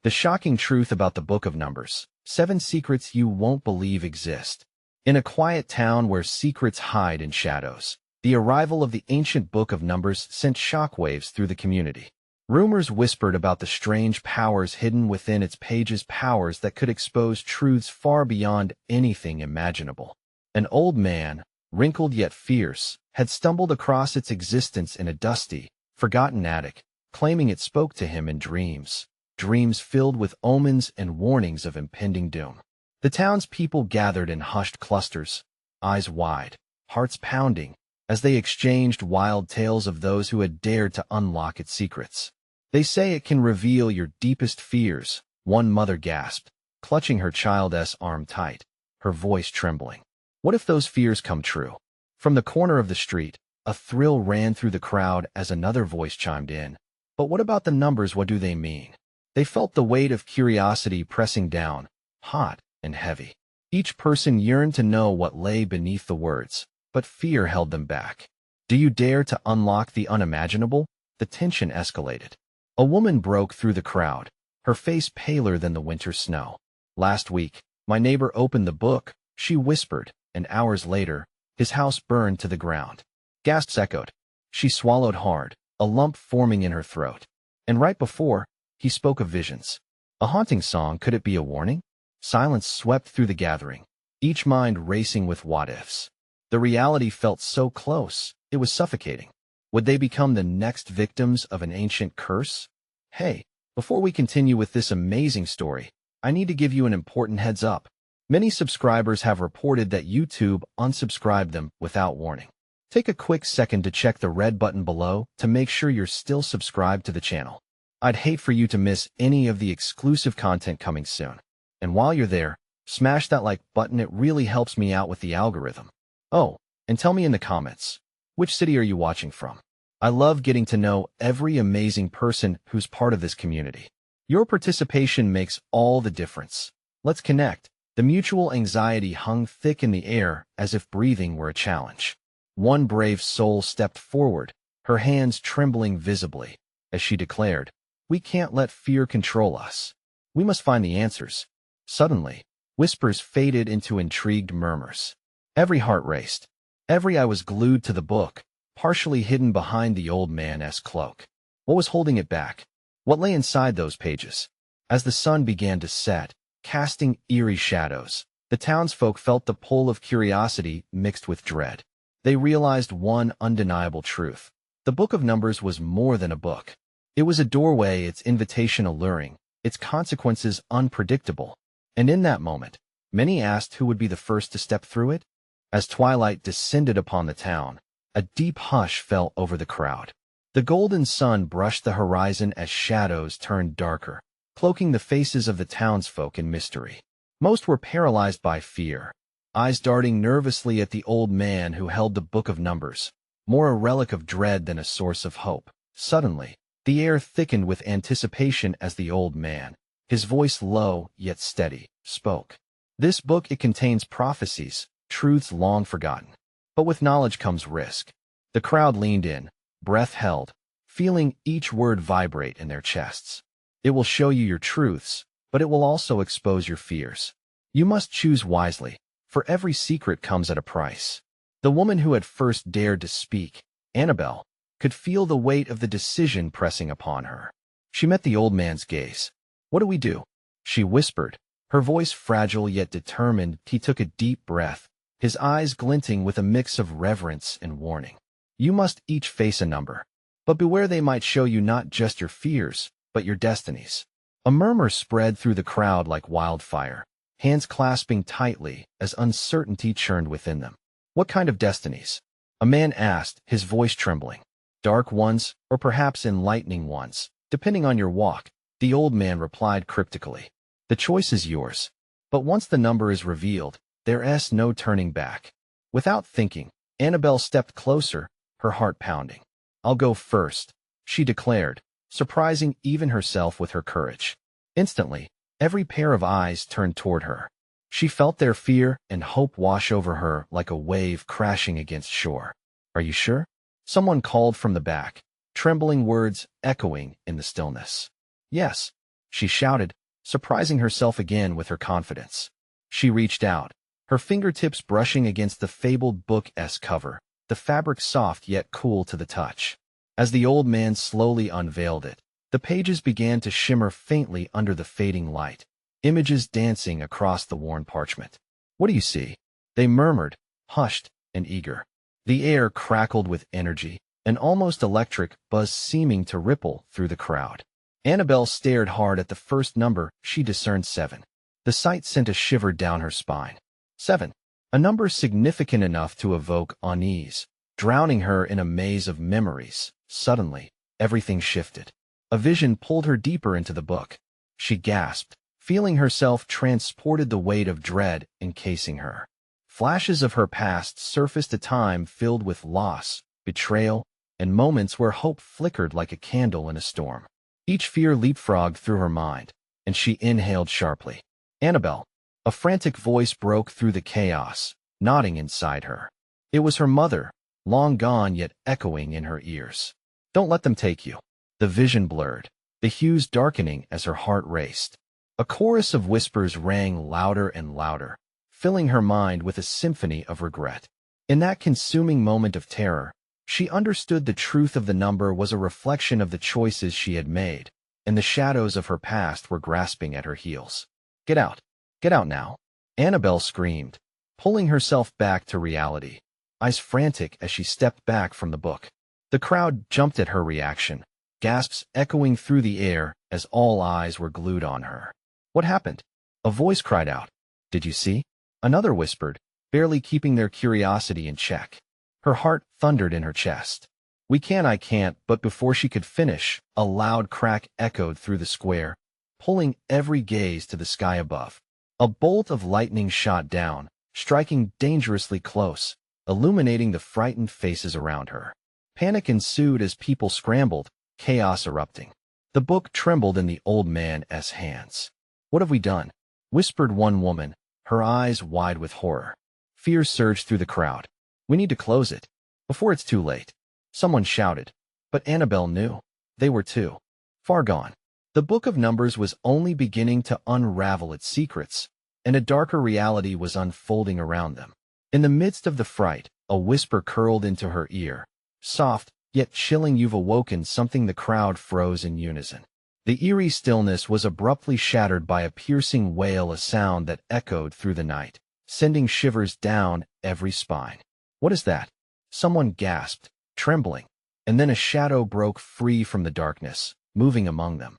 The shocking truth about the Book of Numbers. 7 secrets you won't believe exist. In a quiet town where secrets hide in shadows, the arrival of the ancient Book of Numbers sent shockwaves through the community. Rumors whispered about the strange powers hidden within its pages, powers that could expose truths far beyond anything imaginable. An old man, wrinkled yet fierce, had stumbled across its existence in a dusty, forgotten attic, claiming it spoke to him in dreams filled with omens and warnings of impending doom. The townspeople gathered in hushed clusters, eyes wide, hearts pounding, as they exchanged wild tales of those who had dared to unlock its secrets. They say it can reveal your deepest fears, one mother gasped, clutching her child's arm tight, her voice trembling. What if those fears come true? From the corner of the street, a thrill ran through the crowd as another voice chimed in. But what about the numbers? What do they mean? They felt the weight of curiosity pressing down, hot and heavy. Each person yearned to know what lay beneath the words, but fear held them back. Do you dare to unlock the unimaginable? The tension escalated. A woman broke through the crowd, her face paler than the winter snow. Last week, my neighbor opened the book, she whispered, and hours later, his house burned to the ground. Gasps echoed. She swallowed hard, a lump forming in her throat. And right before, he spoke of visions. A haunting song, could it be a warning? Silence swept through the gathering, each mind racing with what-ifs. The reality felt so close, it was suffocating. Would they become the next victims of an ancient curse? Hey, before we continue with this amazing story, I need to give you an important heads up. Many subscribers have reported that YouTube unsubscribed them without warning. Take a quick second to check the red button below to make sure you're still subscribed to the channel. I'd hate for you to miss any of the exclusive content coming soon. And while you're there, smash that like button, it really helps me out with the algorithm. Oh, and tell me in the comments, which city are you watching from? I love getting to know every amazing person who's part of this community. Your participation makes all the difference. Let's connect. The mutual anxiety hung thick in the air as if breathing were a challenge. One brave soul stepped forward, her hands trembling visibly, as she declared, "We can't let fear control us. We must find the answers." Suddenly, whispers faded into intrigued murmurs. Every heart raced. Every eye was glued to the book, partially hidden behind the old man's cloak. What was holding it back? What lay inside those pages? As the sun began to set, casting eerie shadows, the townsfolk felt the pull of curiosity mixed with dread. They realized one undeniable truth. The Book of Numbers was more than a book. It was a doorway, its invitation alluring, its consequences unpredictable. And in that moment, many asked who would be the first to step through it. As twilight descended upon the town, a deep hush fell over the crowd. The golden sun brushed the horizon as shadows turned darker, cloaking the faces of the townsfolk in mystery. Most were paralyzed by fear, eyes darting nervously at the old man who held the Book of Numbers, more a relic of dread than a source of hope. Suddenly, the air thickened with anticipation as the old man, his voice low yet steady, spoke. This book, it contains prophecies, truths long forgotten. But with knowledge comes risk. The crowd leaned in, breath held, feeling each word vibrate in their chests. It will show you your truths, but it will also expose your fears. You must choose wisely, for every secret comes at a price. The woman who had first dared to speak, Annabelle, could feel the weight of the decision pressing upon her. She met the old man's gaze. "What do we do?" she whispered, her voice fragile yet determined. He took a deep breath, his eyes glinting with a mix of reverence and warning. "You must each face a number. But beware, they might show you not just your fears, but your destinies." A murmur spread through the crowd like wildfire, hands clasping tightly as uncertainty churned within them. "What kind of destinies?" a man asked, his voice trembling. "Dark ones, or perhaps enlightening ones, depending on your walk," the old man replied cryptically. "The choice is yours. But once the number is revealed, there's no turning back." Without thinking, Annabelle stepped closer, her heart pounding. "I'll go first," she declared, surprising even herself with her courage. Instantly, every pair of eyes turned toward her. She felt their fear and hope wash over her like a wave crashing against shore. "Are you sure?" someone called from the back, trembling words echoing in the stillness. "Yes," she shouted, surprising herself again with her confidence. She reached out, her fingertips brushing against the fabled book's cover, the fabric soft yet cool to the touch. As the old man slowly unveiled it, the pages began to shimmer faintly under the fading light, images dancing across the worn parchment. "What do you see?" they murmured, hushed and eager. The air crackled with energy, an almost electric buzz seeming to ripple through the crowd. Annabelle stared hard at the first number. She discerned 7. The sight sent a shiver down her spine. 7. A number significant enough to evoke unease, drowning her in a maze of memories. Suddenly, everything shifted. A vision pulled her deeper into the book. She gasped, feeling herself transported, the weight of dread encasing her. Flashes of her past surfaced, a time filled with loss, betrayal, and moments where hope flickered like a candle in a storm. Each fear leapfrogged through her mind, and she inhaled sharply. "Annabelle!" A frantic voice broke through the chaos, nodding inside her. It was her mother, long gone yet echoing in her ears. "Don't let them take you." The vision blurred, the hues darkening as her heart raced. A chorus of whispers rang louder and louder, filling her mind with a symphony of regret. In that consuming moment of terror, she understood the truth of the number was a reflection of the choices she had made, and the shadows of her past were grasping at her heels. "Get out! Get out now!" Annabelle screamed, pulling herself back to reality, eyes frantic as she stepped back from the book. The crowd jumped at her reaction, gasps echoing through the air as all eyes were glued on her. "What happened?" A voice cried out. "Did you see?" Another whispered, barely keeping their curiosity in check. Her heart thundered in her chest. I can't," but before she could finish, a loud crack echoed through the square, pulling every gaze to the sky above. A bolt of lightning shot down, striking dangerously close, illuminating the frightened faces around her. Panic ensued as people scrambled, chaos erupting. The book trembled in the old man's hands. "What have we done?" whispered one woman, her eyes wide with horror. Fear surged through the crowd. "We need to close it, before it's too late," someone shouted. But Annabelle knew. They were too far gone. The Book of Numbers was only beginning to unravel its secrets, and a darker reality was unfolding around them. In the midst of the fright, a whisper curled into her ear. Soft, yet chilling. "You've awoken something." The crowd froze in unison. The eerie stillness was abruptly shattered by a piercing wail, a sound that echoed through the night, sending shivers down every spine. "What is that?" someone gasped, trembling, and then a shadow broke free from the darkness, moving among them.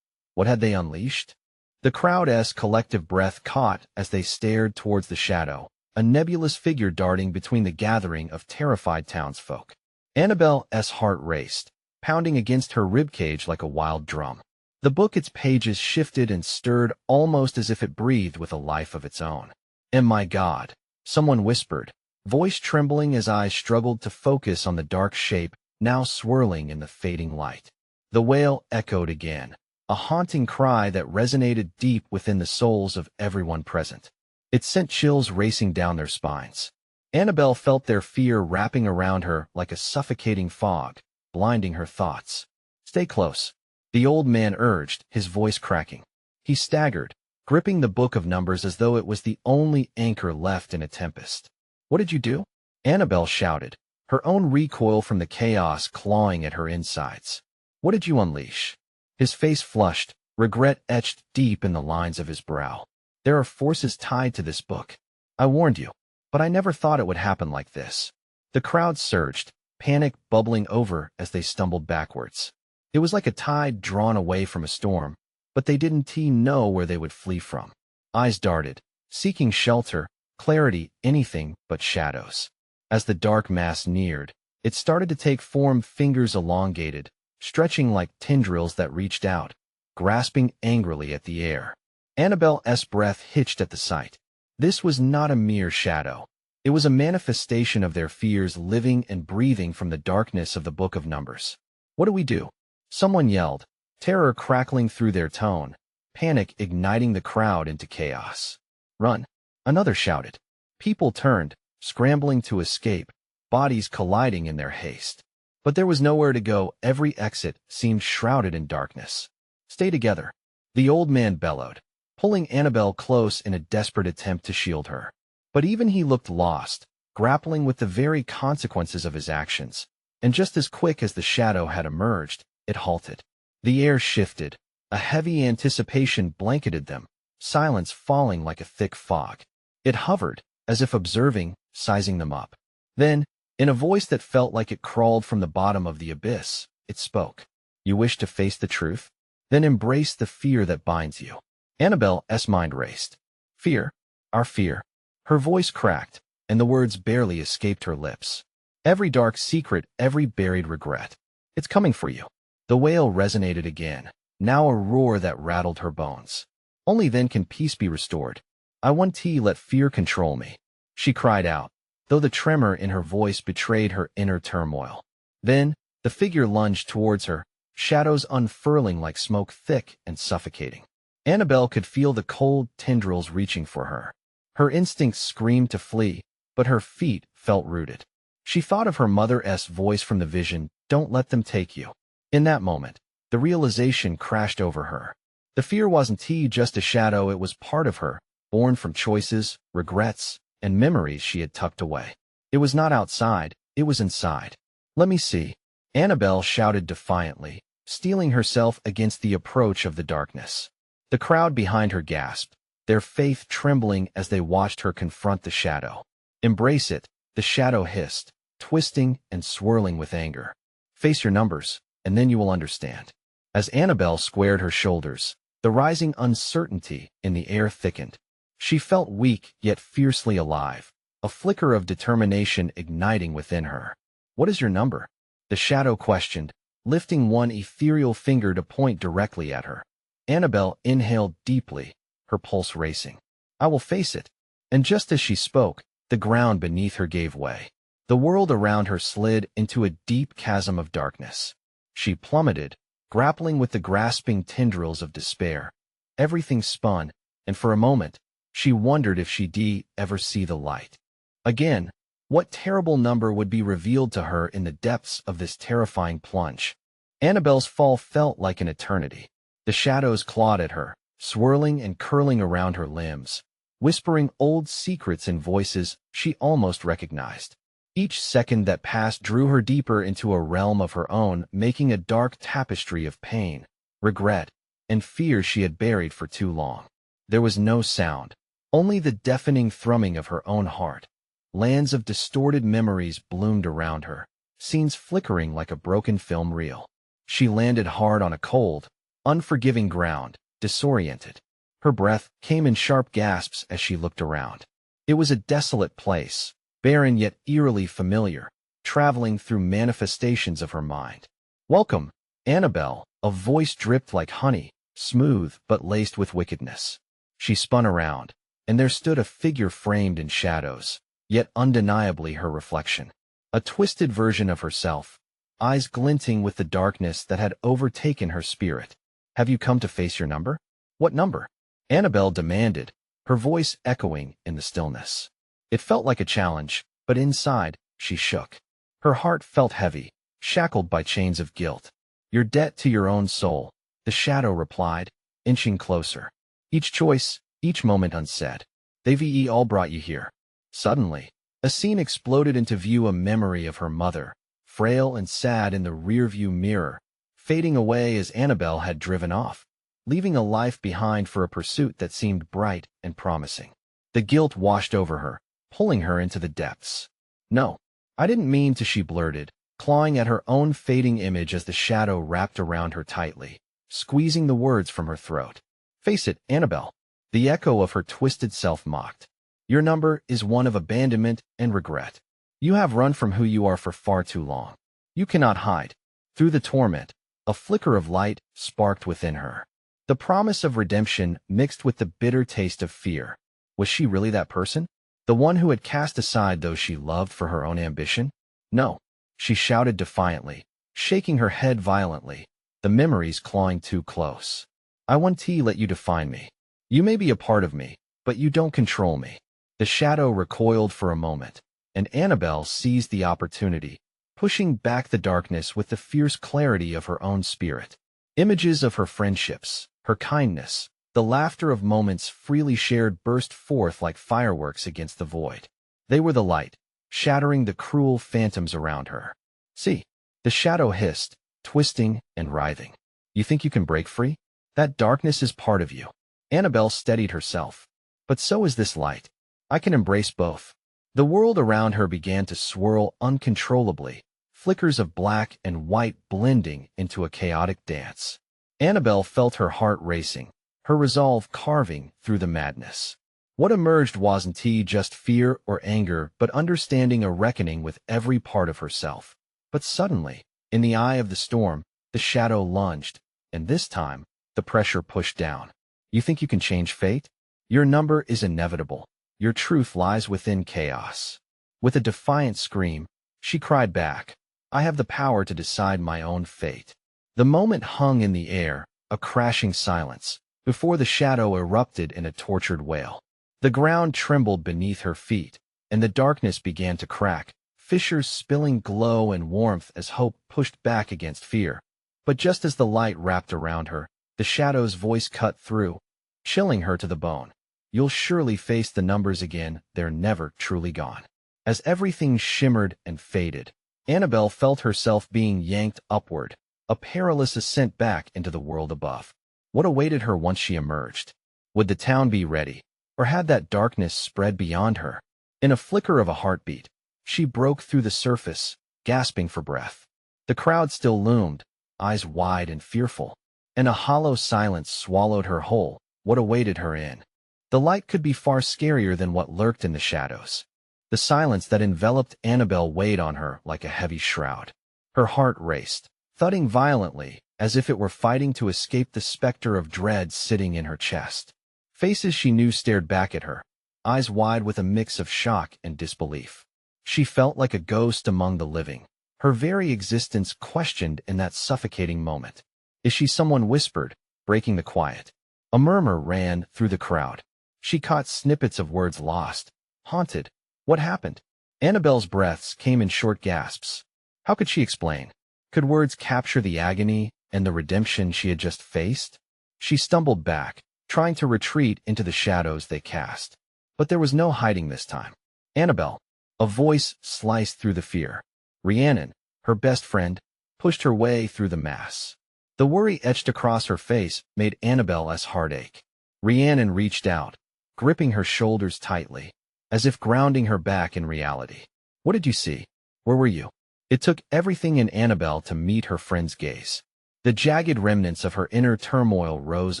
What had they unleashed? The crowd's collective breath caught as they stared towards the shadow, a nebulous figure darting between the gathering of terrified townsfolk. Annabelle's heart raced, pounding against her ribcage like a wild drum. The book, its pages shifted and stirred almost as if it breathed with a life of its own. "And my God," someone whispered, voice trembling as eyes struggled to focus on the dark shape now swirling in the fading light. The wail echoed again, a haunting cry that resonated deep within the souls of everyone present. It sent chills racing down their spines. Annabelle felt their fear wrapping around her like a suffocating fog, blinding her thoughts. "Stay close," the old man urged, his voice cracking. He staggered, gripping the Book of Numbers as though it was the only anchor left in a tempest. "What did you do?" Annabelle shouted, her own recoil from the chaos clawing at her insides. "What did you unleash?" His face flushed, regret etched deep in the lines of his brow. "There are forces tied to this book. I warned you, but I never thought it would happen like this." The crowd surged, panic bubbling over as they stumbled backwards. It was like a tide drawn away from a storm, but they didn't know where they would flee from. Eyes darted, seeking shelter, clarity, anything but shadows. As the dark mass neared, it started to take form, fingers elongated, stretching like tendrils that reached out, grasping angrily at the air. Annabelle's breath hitched at the sight. This was not a mere shadow. It was a manifestation of their fears living and breathing from the darkness of the Book of Numbers. "What do we do?" someone yelled, terror crackling through their tone, panic igniting the crowd into chaos. "Run," another shouted. People turned, scrambling to escape, bodies colliding in their haste. But there was nowhere to go. Every exit seemed shrouded in darkness. "Stay together," The old man bellowed, pulling Annabelle close in a desperate attempt to shield her. But even he looked lost, grappling with the very consequences of his actions. And just as quick as the shadow had emerged, it halted. The air shifted. A heavy anticipation blanketed them, silence falling like a thick fog. It hovered, as if observing, sizing them up. Then, in a voice that felt like it crawled from the bottom of the abyss, it spoke. You wish to face the truth? Then embrace the fear that binds you. Annabelle's mind raced. Fear? Our fear. Her voice cracked, and the words barely escaped her lips. Every dark secret, every buried regret. It's coming for you. The wail resonated again, now a roar that rattled her bones. Only then can peace be restored. I won't let fear control me, she cried out, though the tremor in her voice betrayed her inner turmoil. Then, the figure lunged towards her, shadows unfurling like smoke, thick and suffocating. Annabelle could feel the cold tendrils reaching for her. Her instincts screamed to flee, but her feet felt rooted. She thought of her mother's voice from the vision, don't let them take you. In that moment, the realization crashed over her. The fear wasn't just a shadow, it was part of her, born from choices, regrets, and memories she had tucked away. It was not outside, it was inside. Let me see, Annabelle shouted defiantly, steeling herself against the approach of the darkness. The crowd behind her gasped, their faith trembling as they watched her confront the shadow. Embrace it, the shadow hissed, twisting and swirling with anger. Face your numbers, and then you will understand. As Annabelle squared her shoulders, the rising uncertainty in the air thickened. She felt weak yet fiercely alive, a flicker of determination igniting within her. What is your number? The shadow questioned, lifting one ethereal finger to point directly at her. Annabelle inhaled deeply, her pulse racing. I will face it. And just as she spoke, the ground beneath her gave way. The world around her slid into a deep chasm of darkness. She plummeted, grappling with the grasping tendrils of despair. Everything spun, and for a moment, she wondered if she'd ever see the light. Again, what terrible number would be revealed to her in the depths of this terrifying plunge? Annabelle's fall felt like an eternity. The shadows clawed at her, swirling and curling around her limbs, whispering old secrets in voices she almost recognized. Each second that passed drew her deeper into a realm of her own, making a dark tapestry of pain, regret, and fear she had buried for too long. There was no sound, only the deafening thrumming of her own heart. Lands of distorted memories bloomed around her, scenes flickering like a broken film reel. She landed hard on a cold, unforgiving ground, disoriented. Her breath came in sharp gasps as she looked around. It was a desolate place, barren yet eerily familiar, traveling through manifestations of her mind. Welcome, Annabelle, a voice dripped like honey, smooth but laced with wickedness. She spun around, and there stood a figure framed in shadows, yet undeniably her reflection. A twisted version of herself, eyes glinting with the darkness that had overtaken her spirit. Have you come to face your number? What number? Annabelle demanded, her voice echoing in the stillness. It felt like a challenge, but inside, she shook. Her heart felt heavy, shackled by chains of guilt. Your debt to your own soul, the shadow replied, inching closer. Each choice, each moment unsaid. They've all brought you here. Suddenly, a scene exploded into view, a memory of her mother, frail and sad in the rearview mirror, fading away as Annabelle had driven off, leaving a life behind for a pursuit that seemed bright and promising. The guilt washed over her, pulling her into the depths. No, I didn't mean to, she blurted, clawing at her own fading image as the shadow wrapped around her tightly, squeezing the words from her throat. Face it, Annabelle, the echo of her twisted self mocked. Your number is one of abandonment and regret. You have run from who you are for far too long. You cannot hide. Through the torment, a flicker of light sparked within her. The promise of redemption mixed with the bitter taste of fear. Was she really that person? The one who had cast aside those she loved for her own ambition? No, she shouted defiantly, shaking her head violently, the memories clawing too close. I won't let you define me. You may be a part of me, but you don't control me. The shadow recoiled for a moment, and Annabelle seized the opportunity, pushing back the darkness with the fierce clarity of her own spirit. Images of her friendships, her kindness, the laughter of moments freely shared burst forth like fireworks against the void. They were the light, shattering the cruel phantoms around her. See, the shadow hissed, twisting and writhing. You think you can break free? That darkness is part of you. Annabelle steadied herself. But so is this light. I can embrace both. The world around her began to swirl uncontrollably, flickers of black and white blending into a chaotic dance. Annabelle felt her heart racing, her resolve carving through the madness. What emerged wasn't just fear or anger, but understanding, a reckoning with every part of herself. But suddenly, in the eye of the storm, the shadow lunged, and this time, the pressure pushed down. You think you can change fate? Your number is inevitable. Your truth lies within chaos. With a defiant scream, she cried back, I have the power to decide my own fate. The moment hung in the air, a crashing silence, before the shadow erupted in a tortured wail. The ground trembled beneath her feet, and the darkness began to crack, fissures spilling glow and warmth as hope pushed back against fear. But just as the light wrapped around her, the shadow's voice cut through, chilling her to the bone. You'll surely face the numbers again, they're never truly gone. As everything shimmered and faded, Annabelle felt herself being yanked upward, a perilous ascent back into the world above. What awaited her once she emerged? Would the town be ready, or had that darkness spread beyond her? In a flicker of a heartbeat, she broke through the surface, gasping for breath. The crowd still loomed, eyes wide and fearful, and a hollow silence swallowed her whole. What awaited her in? The light could be far scarier than what lurked in the shadows. The silence that enveloped Annabelle weighed on her like a heavy shroud. Her heart raced, thudding violently, as if it were fighting to escape the specter of dread sitting in her chest. Faces she knew stared back at her, eyes wide with a mix of shock and disbelief. She felt like a ghost among the living, her very existence questioned in that suffocating moment. Is she someone? Whispered, breaking the quiet. A murmur ran through the crowd. She caught snippets of words lost, haunted. What happened? Annabelle's breaths came in short gasps. How could she explain? Could words capture the agony and the redemption she had just faced? She stumbled back, trying to retreat into the shadows they cast. But there was no hiding this time. Annabelle, a voice sliced through the fear. Rhiannon, her best friend, pushed her way through the mass. The worry etched across her face made Annabelle's heart ache. Rhiannon reached out, gripping her shoulders tightly, as if grounding her back in reality. What did you see? Where were you? It took everything in Annabelle to meet her friend's gaze. The jagged remnants of her inner turmoil rose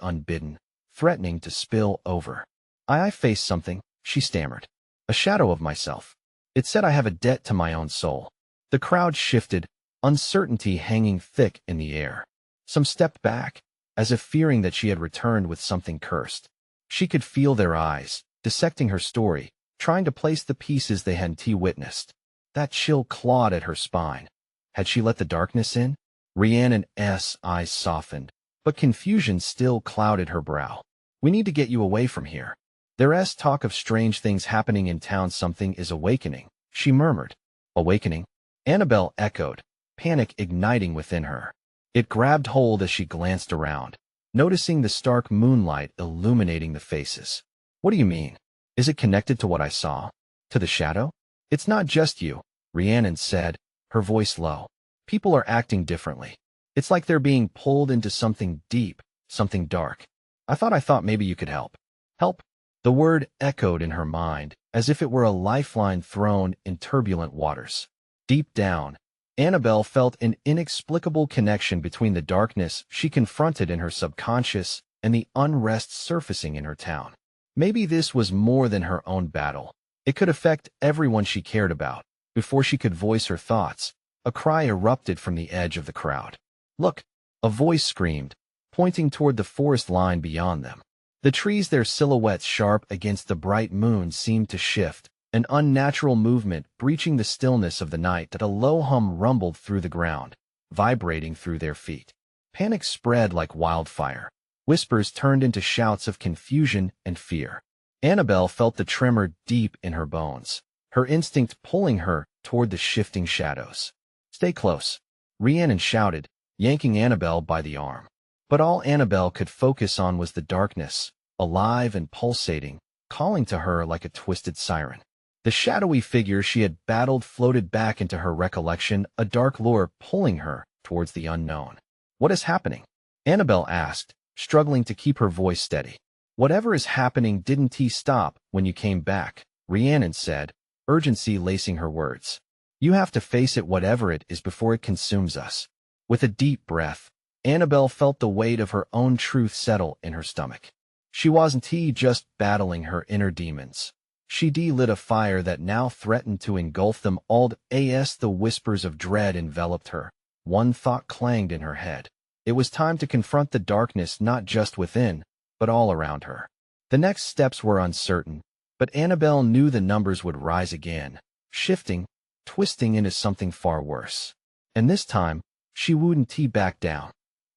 unbidden, threatening to spill over. I faced something, she stammered. A shadow of myself. It said I have a debt to my own soul. The crowd shifted, uncertainty hanging thick in the air. Some stepped back, as if fearing that she had returned with something cursed. She could feel their eyes, dissecting her story, trying to place the pieces they hadn't witnessed. That chill clawed at her spine. Had she let the darkness in? Rhiannon's eyes softened, but confusion still clouded her brow. We need to get you away from here. There's talk of strange things happening in town. Something is awakening, she murmured. Awakening? Annabelle echoed, panic igniting within her. It grabbed hold as she glanced around, noticing the stark moonlight illuminating the faces. What do you mean? Is it connected to what I saw? To the shadow? It's not just you, Rhiannon said, her voice low. People are acting differently. It's like they're being pulled into something deep, something dark. I thought maybe you could help. Help? The word echoed in her mind, as if it were a lifeline thrown in turbulent waters. Deep down, Annabelle felt an inexplicable connection between the darkness she confronted in her subconscious and the unrest surfacing in her town. Maybe this was more than her own battle. It could affect everyone she cared about. Before she could voice her thoughts, a cry erupted from the edge of the crowd. Look! A voice screamed, pointing toward the forest line beyond them. The trees, their silhouettes sharp against the bright moon, seemed to shift, an unnatural movement breaching the stillness of the night. That a low hum rumbled through the ground, vibrating through their feet. Panic spread like wildfire. Whispers turned into shouts of confusion and fear. Annabelle felt the tremor deep in her bones, her instinct pulling her toward the shifting shadows. Stay close, Rhiannon shouted, yanking Annabelle by the arm. But all Annabelle could focus on was the darkness, alive and pulsating, calling to her like a twisted siren. The shadowy figure she had battled floated back into her recollection, a dark lure pulling her towards the unknown. "What is happening?" Annabelle asked, struggling to keep her voice steady. "Whatever is happening didn't stop when you came back," Rhiannon said, urgency lacing her words. "You have to face it, whatever it is, before it consumes us." With a deep breath, Annabelle felt the weight of her own truth settle in her stomach. She wasn't just battling her inner demons. She'd lit a fire that now threatened to engulf them all. As the whispers of dread enveloped her, one thought clanged in her head. It was time to confront the darkness not just within, but all around her. The next steps were uncertain, but Annabelle knew the numbers would rise again, shifting, twisting into something far worse. And this time, she wouldn't back down.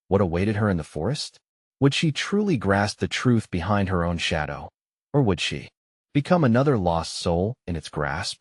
What awaited her in the forest? Would she truly grasp the truth behind her own shadow? Or would she become another lost soul in its grasp?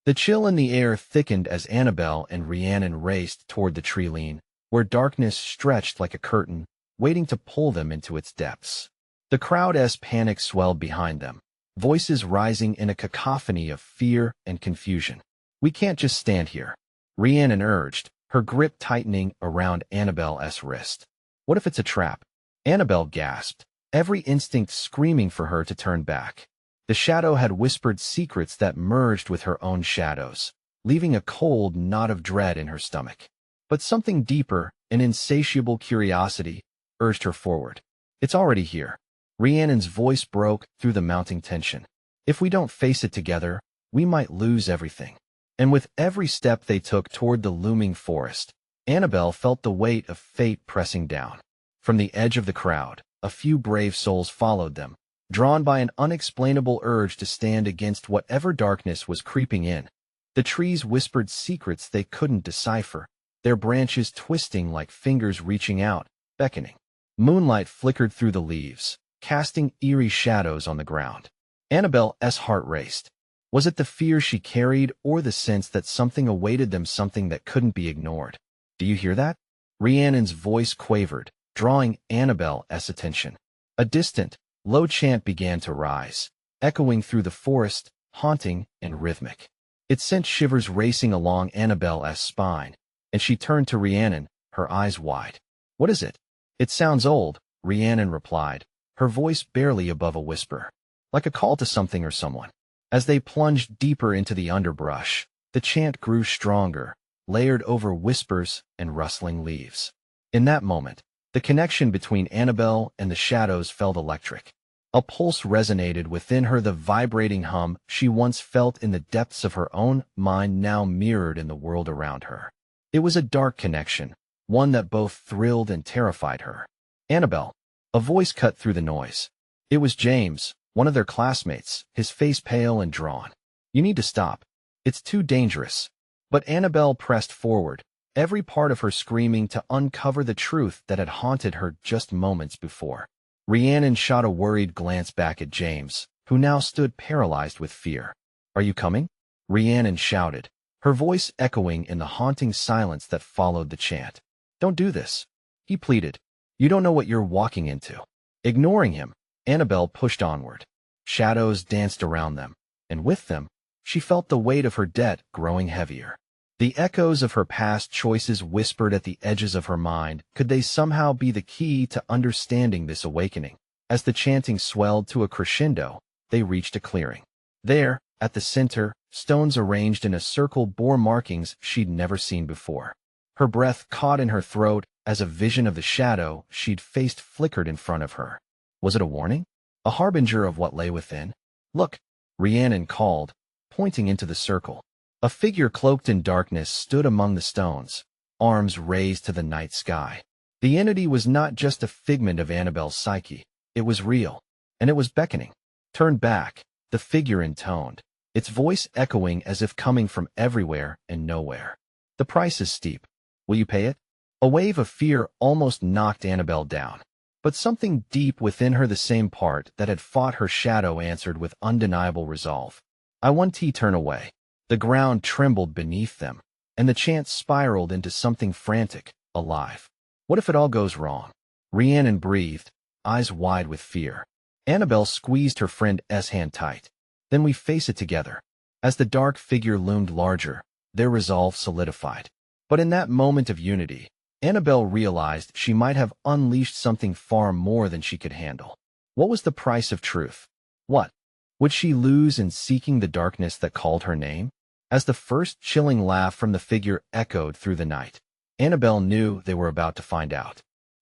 The chill in the air thickened as Annabelle and Rhiannon raced toward the tree line, where darkness stretched like a curtain, waiting to pull them into its depths. The crowd's panic swelled behind them, voices rising in a cacophony of fear and confusion. "We can't just stand here," Rhiannon urged, her grip tightening around Annabelle's wrist. "What if it's a trap?" Annabelle gasped, every instinct screaming for her to turn back. The shadow had whispered secrets that merged with her own shadows, leaving a cold knot of dread in her stomach. But something deeper, an insatiable curiosity, urged her forward. "It's already here." Rhiannon's voice broke through the mounting tension. "If we don't face it together, we might lose everything." And with every step they took toward the looming forest, Annabelle felt the weight of fate pressing down. From the edge of the crowd, a few brave souls followed them, drawn by an unexplainable urge to stand against whatever darkness was creeping in. The trees whispered secrets they couldn't decipher, their branches twisting like fingers reaching out, beckoning. Moonlight flickered through the leaves, casting eerie shadows on the ground. Annabelle's heart raced. Was it the fear she carried or the sense that something awaited them, something that couldn't be ignored? "Do you hear that?" Rhiannon's voice quavered, drawing Annabelle's attention. A distant, low chant began to rise, echoing through the forest, haunting and rhythmic. It sent shivers racing along Annabelle's spine, and she turned to Rhiannon, her eyes wide. "What is it?" "It sounds old," Rhiannon replied, her voice barely above a whisper, like a call to something or someone. As they plunged deeper into the underbrush, the chant grew stronger, layered over whispers and rustling leaves. In that moment, the connection between Annabelle and the shadows felt electric. A pulse resonated within her, the vibrating hum she once felt in the depths of her own mind now mirrored in the world around her. It was a dark connection, one that both thrilled and terrified her. "Annabelle," a voice cut through the noise. It was James, one of their classmates, his face pale and drawn. "You need to stop. It's too dangerous." But Annabelle pressed forward, every part of her screaming to uncover the truth that had haunted her just moments before. Rhiannon shot a worried glance back at James, who now stood paralyzed with fear. "Are you coming?" Rhiannon shouted, her voice echoing in the haunting silence that followed the chant. "Don't do this," he pleaded. "You don't know what you're walking into." Ignoring him, Annabelle pushed onward. Shadows danced around them, and with them, she felt the weight of her debt growing heavier. The echoes of her past choices whispered at the edges of her mind. Could they somehow be the key to understanding this awakening? As the chanting swelled to a crescendo, they reached a clearing. There, at the center, stones arranged in a circle bore markings she'd never seen before. Her breath caught in her throat as a vision of the shadow she'd faced flickered in front of her. Was it a warning? A harbinger of what lay within? "Look," Rhiannon called, pointing into the circle. A figure cloaked in darkness stood among the stones, arms raised to the night sky. The entity was not just a figment of Annabelle's psyche. It was real, and it was beckoning. "Turn back," the figure intoned, its voice echoing as if coming from everywhere and nowhere. "The price is steep. Will you pay it?" A wave of fear almost knocked Annabelle down. But something deep within her, the same part that had fought her shadow, answered with undeniable resolve. "I won't turn away." The ground trembled beneath them, and the chant spiraled into something frantic, alive. "What if it all goes wrong?" Rhiannon breathed, eyes wide with fear. Annabelle squeezed her friend's hand tight. Then we face it together. As the dark figure loomed larger, their resolve solidified. But in that moment of unity, Annabelle realized she might have unleashed something far more than she could handle. What was the price of truth? What would she lose in seeking the darkness that called her name? As the first chilling laugh from the figure echoed through the night, Annabelle knew they were about to find out.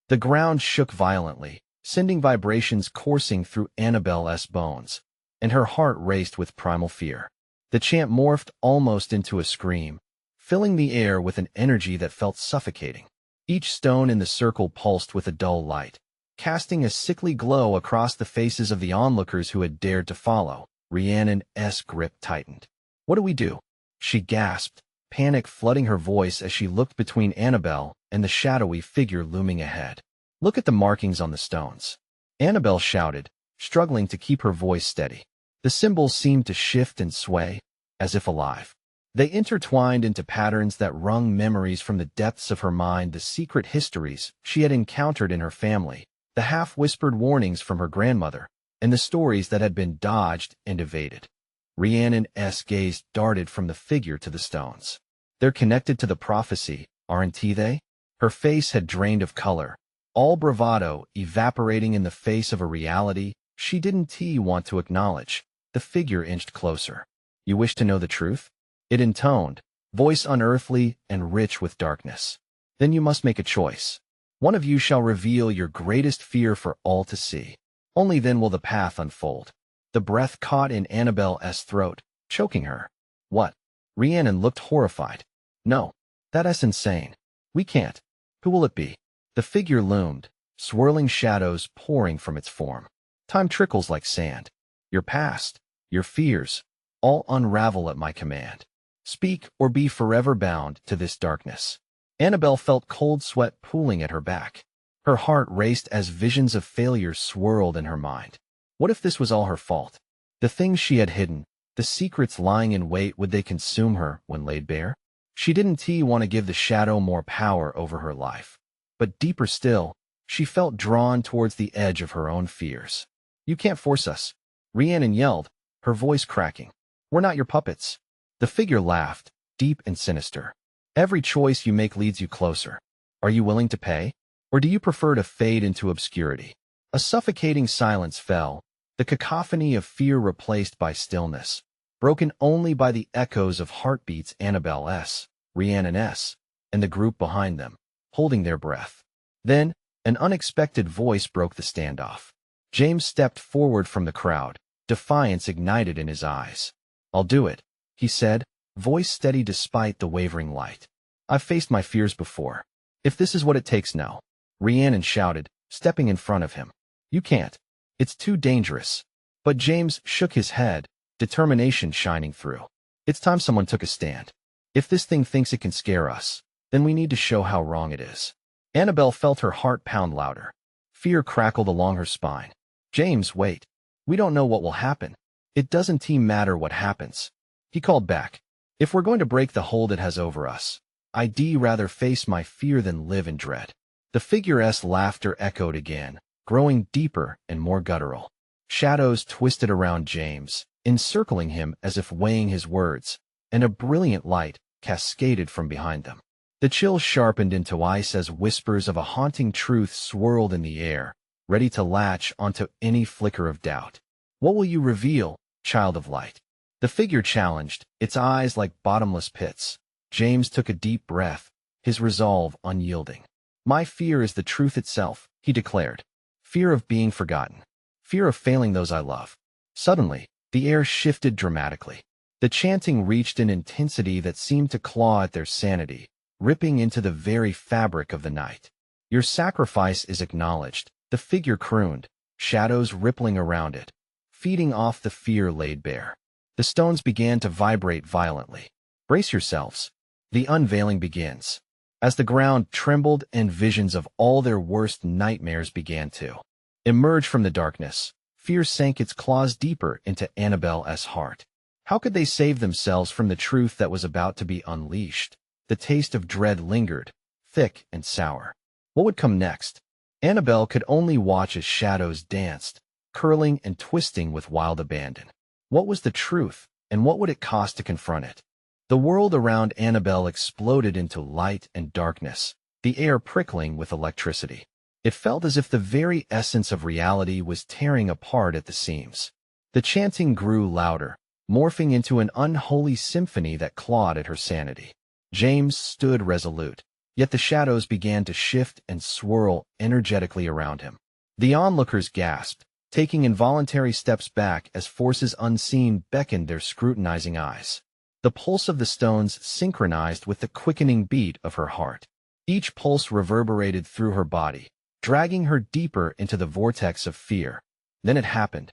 The ground shook violently, sending vibrations coursing through Annabelle's bones, and her heart raced with primal fear. The chant morphed almost into a scream, filling the air with an energy that felt suffocating. Each stone in the circle pulsed with a dull light, casting a sickly glow across the faces of the onlookers who had dared to follow. Rhiannon's grip tightened. "What do we do?" she gasped, panic flooding her voice as she looked between Annabelle and the shadowy figure looming ahead. "Look at the markings on the stones," Annabelle shouted, struggling to keep her voice steady. The symbols seemed to shift and sway, as if alive. They intertwined into patterns that wrung memories from the depths of her mind, the secret histories she had encountered in her family, the half-whispered warnings from her grandmother, and the stories that had been dodged and evaded. Rhiannon's gaze darted from the figure to the stones. "They're connected to the prophecy, aren't they?" Her face had drained of color, all bravado evaporating in the face of a reality she didn't want to acknowledge. The figure inched closer. "You wish to know the truth?" it intoned, voice unearthly and rich with darkness. "Then you must make a choice. One of you shall reveal your greatest fear for all to see. Only then will the path unfold." The breath caught in Annabelle's throat, choking her. "What?" Rhiannon looked horrified. "No, that's insane. We can't. Who will it be?" The figure loomed, swirling shadows pouring from its form. "Time trickles like sand. Your past, your fears, all unravel at my command. Speak or be forever bound to this darkness." Annabelle felt cold sweat pooling at her back. Her heart raced as visions of failure swirled in her mind. What if this was all her fault? The things she had hidden, the secrets lying in wait, would they consume her when laid bare? She didn't want to give the shadow more power over her life. But deeper still, she felt drawn towards the edge of her own fears. "You can't force us," Rhiannon yelled, her voice cracking. "We're not your puppets." The figure laughed, deep and sinister. "Every choice you make leads you closer. Are you willing to pay? Or do you prefer to fade into obscurity?" A suffocating silence fell, the cacophony of fear replaced by stillness, broken only by the echoes of heartbeats. Annabelle's, Rhiannon's, and the group behind them, holding their breath. Then, an unexpected voice broke the standoff. James stepped forward from the crowd, defiance ignited in his eyes. "I'll do it," he said, voice steady despite the wavering light. "I've faced my fears before. If this is what it takes now," Rhiannon shouted, stepping in front of him. "You can't. It's too dangerous." But James shook his head, determination shining through. "It's time someone took a stand. If this thing thinks it can scare us, then we need to show how wrong it is." Annabelle felt her heart pound louder. Fear crackled along her spine. "James, wait. We don't know what will happen. It doesn't matter what happens," he called back. "If we're going to break the hold it has over us, I'd rather face my fear than live in dread." The figure's laughter echoed again, growing deeper and more guttural. Shadows twisted around James, encircling him as if weighing his words, and a brilliant light cascaded from behind them. The chill sharpened into ice as whispers of a haunting truth swirled in the air, ready to latch onto any flicker of doubt. "What will you reveal, child of light?" The figure challenged, its eyes like bottomless pits. James took a deep breath, his resolve unyielding. "My fear is the truth itself," he declared. "Fear of being forgotten. Fear of failing those I love." Suddenly, the air shifted dramatically. The chanting reached an intensity that seemed to claw at their sanity, ripping into the very fabric of the night. "Your sacrifice is acknowledged," the figure crooned, shadows rippling around it, feeding off the fear laid bare. The stones began to vibrate violently. "Brace yourselves. The unveiling begins." As the ground trembled and visions of all their worst nightmares began to emerge from the darkness, fear sank its claws deeper into Annabelle's heart. How could they save themselves from the truth that was about to be unleashed? The taste of dread lingered, thick and sour. What would come next? Annabelle could only watch as shadows danced, curling and twisting with wild abandon. What was the truth, and what would it cost to confront it? The world around Annabelle exploded into light and darkness, the air prickling with electricity. It felt as if the very essence of reality was tearing apart at the seams. The chanting grew louder, morphing into an unholy symphony that clawed at her sanity. James stood resolute, yet the shadows began to shift and swirl energetically around him. The onlookers gasped, taking involuntary steps back as forces unseen beckoned their scrutinizing eyes. The pulse of the stones synchronized with the quickening beat of her heart. Each pulse reverberated through her body, dragging her deeper into the vortex of fear. Then it happened.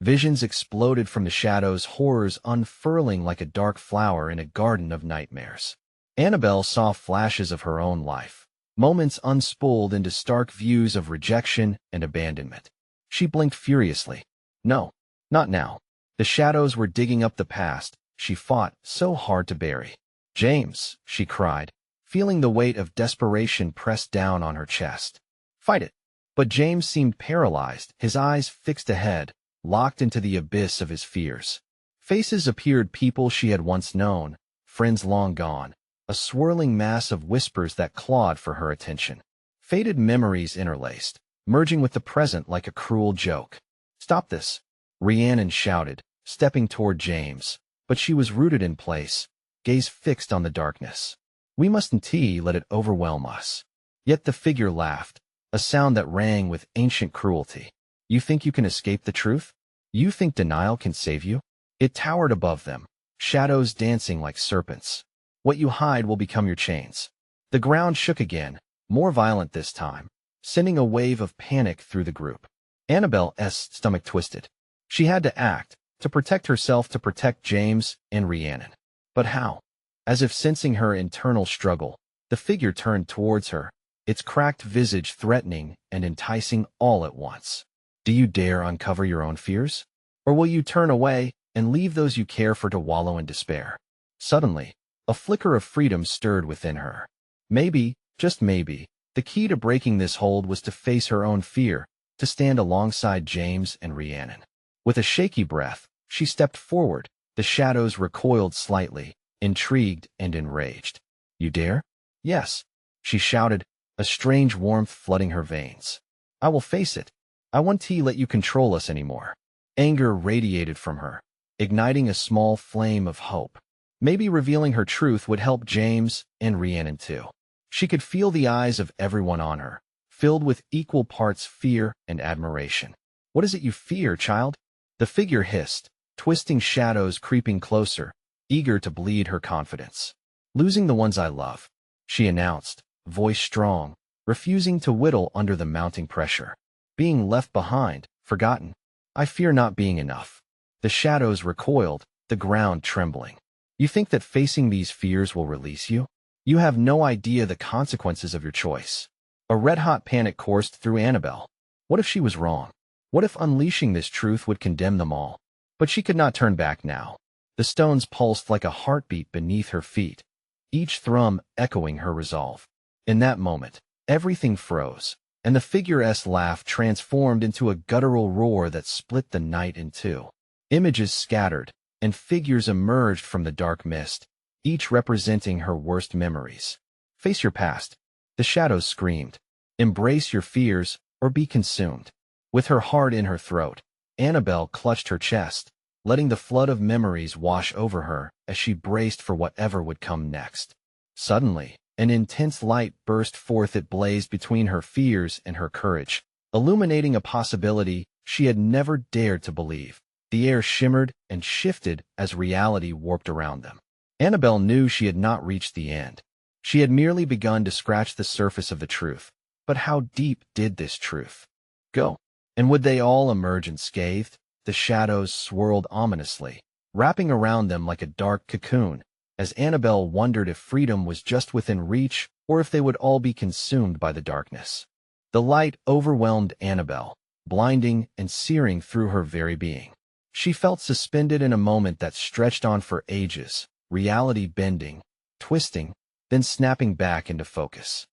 Visions exploded from the shadows, horrors unfurling like a dark flower in a garden of nightmares. Annabelle saw flashes of her own life, moments unspooled into stark views of rejection and abandonment. She blinked furiously. No, not now. The shadows were digging up the past she fought so hard to bury. James, she cried, feeling the weight of desperation pressed down on her chest. Fight it. But James seemed paralyzed, his eyes fixed ahead, locked into the abyss of his fears. Faces appeared, people she had once known, friends long gone, a swirling mass of whispers that clawed for her attention. Faded memories interlaced, merging with the present like a cruel joke. Stop this, Rhiannon shouted, stepping toward James, but she was rooted in place, gaze fixed on the darkness. We mustn't let it overwhelm us. Yet the figure laughed, a sound that rang with ancient cruelty. You think you can escape the truth? You think denial can save you? It towered above them, shadows dancing like serpents. What you hide will become your chains. The ground shook again, more violent this time, sending a wave of panic through the group. Annabelle's stomach twisted. She had to act, to protect herself, to protect James and Rhiannon. But how? As if sensing her internal struggle, the figure turned towards her, its cracked visage threatening and enticing all at once. Do you dare uncover your own fears? Or will you turn away and leave those you care for to wallow in despair? Suddenly, a flicker of freedom stirred within her. Maybe, just maybe, the key to breaking this hold was to face her own fear, to stand alongside James and Rhiannon. With a shaky breath, she stepped forward. The shadows recoiled slightly, intrigued and enraged. You dare? Yes, she shouted, a strange warmth flooding her veins. I will face it. I won't let you control us anymore. Anger radiated from her, igniting a small flame of hope. Maybe revealing her truth would help James and Rhiannon too. She could feel the eyes of everyone on her, filled with equal parts fear and admiration. What is it you fear, child? The figure hissed, twisting shadows creeping closer, eager to bleed her confidence. Losing the ones I love, she announced, voice strong, refusing to whittle under the mounting pressure. Being left behind, forgotten. I fear not being enough. The shadows recoiled, the ground trembling. You think that facing these fears will release you? You have no idea the consequences of your choice. A red-hot panic coursed through Annabelle. What if she was wrong? What if unleashing this truth would condemn them all? But she could not turn back now. The stones pulsed like a heartbeat beneath her feet, each thrum echoing her resolve. In that moment, everything froze, and the figure's laugh transformed into a guttural roar that split the night in two. Images scattered, and figures emerged from the dark mist, each representing her worst memories. Face your past, the shadows screamed. Embrace your fears, or be consumed. With her heart in her throat, Annabelle clutched her chest, letting the flood of memories wash over her as she braced for whatever would come next. Suddenly, an intense light burst forth. It blazed between her fears and her courage, illuminating a possibility she had never dared to believe. The air shimmered and shifted as reality warped around them. Annabelle knew she had not reached the end. She had merely begun to scratch the surface of the truth. But how deep did this truth go? And would they all emerge unscathed? The shadows swirled ominously, wrapping around them like a dark cocoon, as Annabelle wondered if freedom was just within reach or if they would all be consumed by the darkness. The light overwhelmed Annabelle, blinding and searing through her very being. She felt suspended in a moment that stretched on for ages, reality bending, twisting, then snapping back into focus.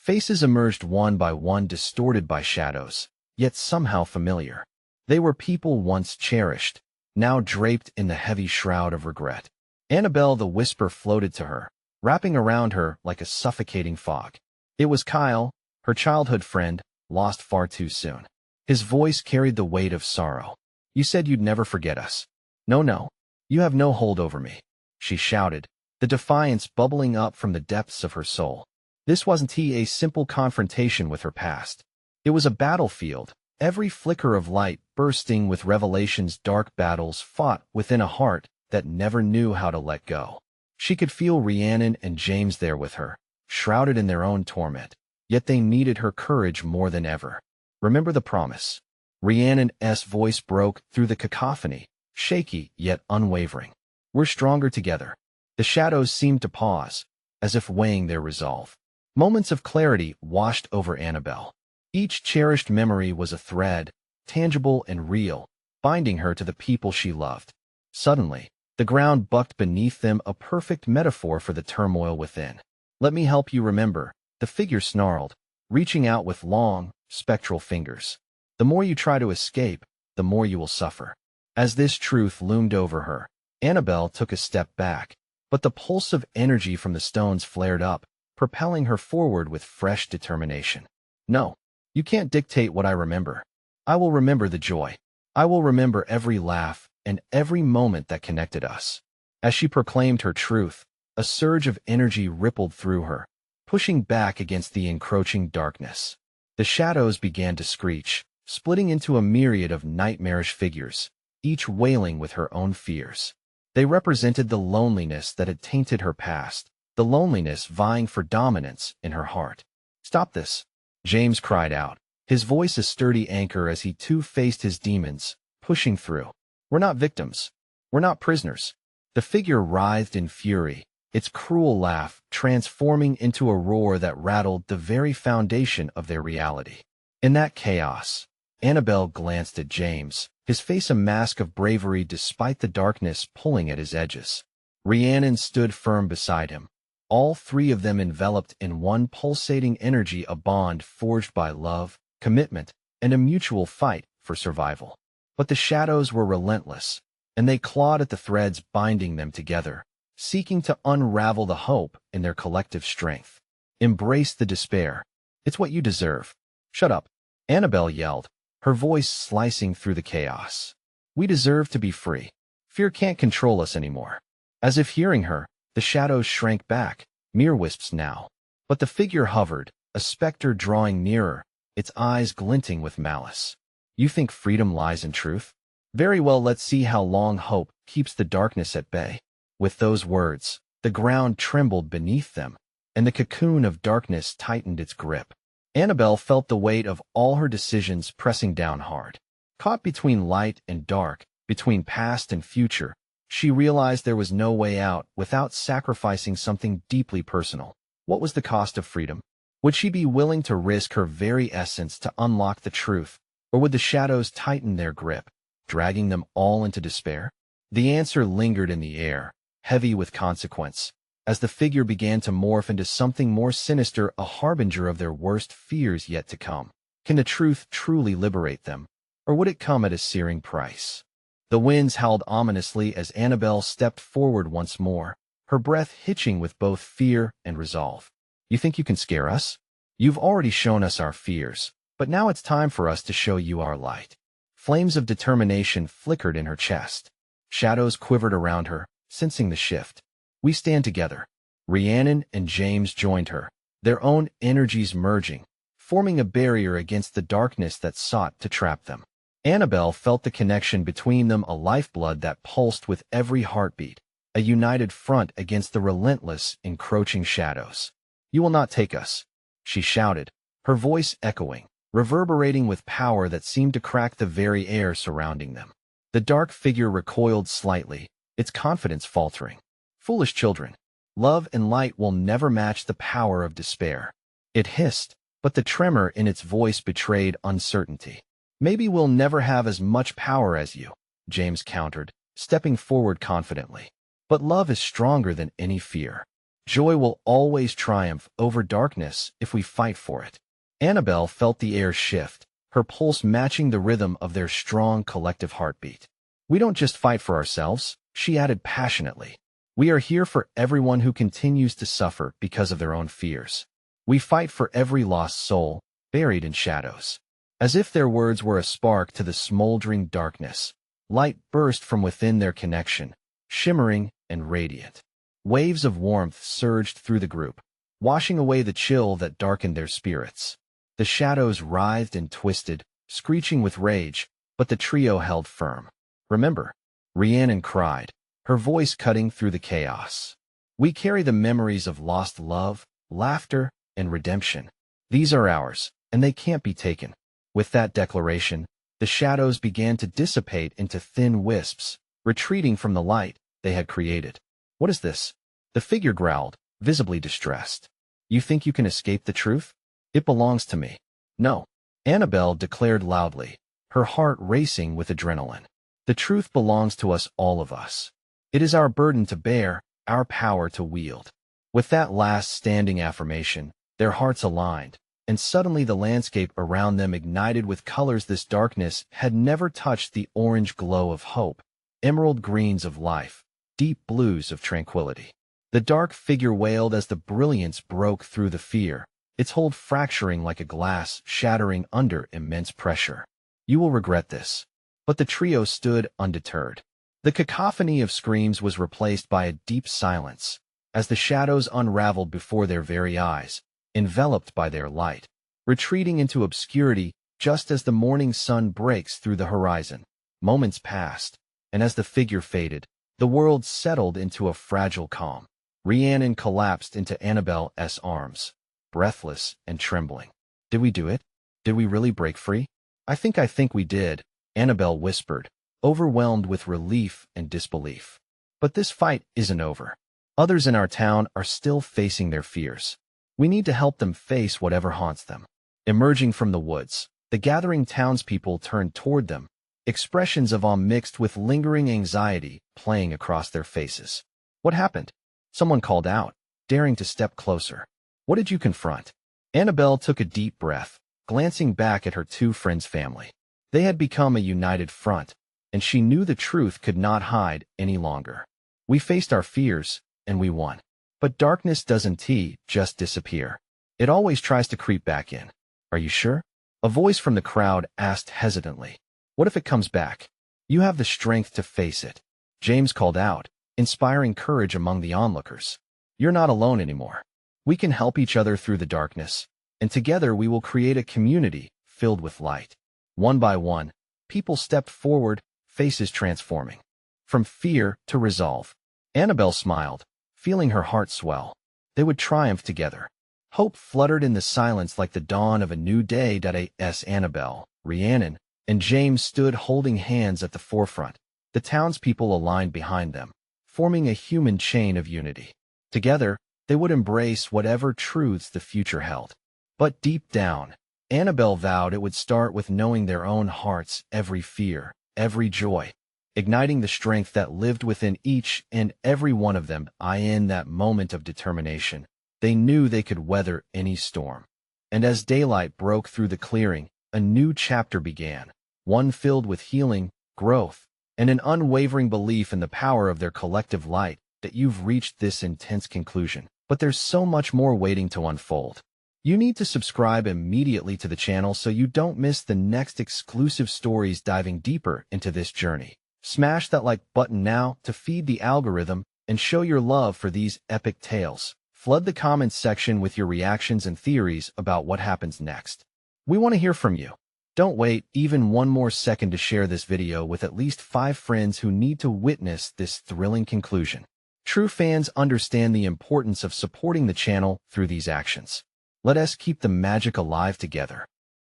Faces emerged one by one, distorted by shadows, yet somehow familiar. They were people once cherished, now draped in the heavy shroud of regret. Annabelle, the whisper floated to her, wrapping around her like a suffocating fog. It was Kyle, her childhood friend, lost far too soon. His voice carried the weight of sorrow. You said you'd never forget us. No. You have no hold over me, she shouted, the defiance bubbling up from the depths of her soul. This wasn't a simple confrontation with her past. It was a battlefield, every flicker of light bursting with revelations, dark battles fought within a heart that never knew how to let go. She could feel Rhiannon and James there with her, shrouded in their own torment, yet they needed her courage more than ever. Remember the promise. Rhiannon's voice broke through the cacophony, shaky yet unwavering. We're stronger together. The shadows seemed to pause, as if weighing their resolve. Moments of clarity washed over Annabelle. Each cherished memory was a thread, tangible and real, binding her to the people she loved. Suddenly, the ground bucked beneath them, a perfect metaphor for the turmoil within. Let me help you remember, the figure snarled, reaching out with long, spectral fingers. The more you try to escape, the more you will suffer. As this truth loomed over her, Annabelle took a step back, but the pulse of energy from the stones flared up, propelling her forward with fresh determination. No, you can't dictate what I remember. I will remember the joy. I will remember every laugh and every moment that connected us. As she proclaimed her truth, a surge of energy rippled through her, pushing back against the encroaching darkness. The shadows began to screech, splitting into a myriad of nightmarish figures, each wailing with her own fears. They represented the loneliness that had tainted her past, the loneliness vying for dominance in her heart. Stop this, James cried out, his voice a sturdy anchor as he too faced his demons, pushing through. We're not victims. We're not prisoners. The figure writhed in fury, its cruel laugh transforming into a roar that rattled the very foundation of their reality. In that chaos, Annabelle glanced at James, his face a mask of bravery despite the darkness pulling at his edges. Rhiannon stood firm beside him, all three of them enveloped in one pulsating energy, a bond forged by love, commitment, and a mutual fight for survival. But the shadows were relentless, and they clawed at the threads binding them together, seeking to unravel the hope in their collective strength. Embrace the despair. It's what you deserve. Shut up, Annabelle yelled, her voice slicing through the chaos. We deserve to be free. Fear can't control us anymore. As if hearing her, the shadows shrank back, mere wisps now. But the figure hovered, a specter drawing nearer, its eyes glinting with malice. You think freedom lies in truth? Very well, let's see how long hope keeps the darkness at bay. With those words, the ground trembled beneath them, and the cocoon of darkness tightened its grip. Annabelle felt the weight of all her decisions pressing down hard. Caught between light and dark, between past and future, she realized there was no way out without sacrificing something deeply personal. What was the cost of freedom? Would she be willing to risk her very essence to unlock the truth, or would the shadows tighten their grip, dragging them all into despair? The answer lingered in the air, heavy with consequence, as the figure began to morph into something more sinister, a harbinger of their worst fears yet to come. Can the truth truly liberate them, or would it come at a searing price? The winds howled ominously as Annabelle stepped forward once more, her breath hitching with both fear and resolve. You think you can scare us? You've already shown us our fears, but now it's time for us to show you our light. Flames of determination flickered in her chest. Shadows quivered around her, sensing the shift. We stand together. Rhiannon and James joined her, their own energies merging, forming a barrier against the darkness that sought to trap them. Annabelle felt the connection between them, a lifeblood that pulsed with every heartbeat, a united front against the relentless, encroaching shadows. You will not take us, she shouted, her voice echoing, reverberating with power that seemed to crack the very air surrounding them. The dark figure recoiled slightly, its confidence faltering. Foolish children, love and light will never match the power of despair. It hissed, but the tremor in its voice betrayed uncertainty. Maybe we'll never have as much power as you, James countered, stepping forward confidently. But love is stronger than any fear. Joy will always triumph over darkness if we fight for it. Annabelle felt the air shift, her pulse matching the rhythm of their strong collective heartbeat. We don't just fight for ourselves, she added passionately. We are here for everyone who continues to suffer because of their own fears. We fight for every lost soul, buried in shadows. As if their words were a spark to the smoldering darkness, light burst from within their connection, shimmering and radiant. Waves of warmth surged through the group, washing away the chill that darkened their spirits. The shadows writhed and twisted, screeching with rage, but the trio held firm. Remember, Rhiannon cried, her voice cutting through the chaos. We carry the memories of lost love, laughter, and redemption. These are ours, and they can't be taken. With that declaration, the shadows began to dissipate into thin wisps, retreating from the light they had created. What is this? The figure growled, visibly distressed. You think you can escape the truth? It belongs to me. No, Annabelle declared loudly, her heart racing with adrenaline. The truth belongs to us, all of us. It is our burden to bear, our power to wield. With that last standing affirmation, their hearts aligned, and suddenly the landscape around them ignited with colors this darkness had never touched: the orange glow of hope, emerald greens of life, deep blues of tranquility. The dark figure wailed as the brilliance broke through the fear, its hold fracturing like a glass shattering under immense pressure. You will regret this. But the trio stood undeterred. The cacophony of screams was replaced by a deep silence, as the shadows unraveled before their very eyes, enveloped by their light, retreating into obscurity just as the morning sun breaks through the horizon. Moments passed, and as the figure faded, the world settled into a fragile calm. Rhiannon collapsed into Annabelle's arms, breathless and trembling. Did we do it? Did we really break free? I think we did, Annabelle whispered, overwhelmed with relief and disbelief. But this fight isn't over. Others in our town are still facing their fears. We need to help them face whatever haunts them. Emerging from the woods, the gathering townspeople turned toward them, expressions of awe mixed with lingering anxiety playing across their faces. What happened? Someone called out, daring to step closer. What did you confront? Annabelle took a deep breath, glancing back at her two friends' family. They had become a united front, and she knew the truth could not hide any longer. We faced our fears, and we won. But darkness doesn't just disappear. It always tries to creep back in. Are you sure? A voice from the crowd asked hesitantly. What if it comes back? You have the strength to face it. James called out, inspiring courage among the onlookers. You're not alone anymore. We can help each other through the darkness, and together we will create a community filled with light. One by one, people stepped forward, faces transforming. From fear to resolve. Annabelle smiled, feeling her heart swell. They would triumph together. Hope fluttered in the silence like the dawn of a new day. As Annabelle, Rhiannon, and James stood holding hands at the forefront, the townspeople aligned behind them, forming a human chain of unity. Together, they would embrace whatever truths the future held. But deep down, Annabelle vowed it would start with knowing their own hearts, every fear, every joy, igniting the strength that lived within each and every one of them. In that moment of determination, they knew they could weather any storm. And as daylight broke through the clearing, a new chapter began, one filled with healing, growth, and an unwavering belief in the power of their collective light. That you've reached this intense conclusion, but there's so much more waiting to unfold. You need to subscribe immediately to the channel so you don't miss the next exclusive stories diving deeper into this journey. Smash that like button now to feed the algorithm and show your love for these epic tales. Flood the comments section with your reactions and theories about what happens next. We want to hear from you. Don't wait even one more second to share this video with at least 5 friends who need to witness this thrilling conclusion. True fans understand the importance of supporting the channel through these actions. Let us keep the magic alive together.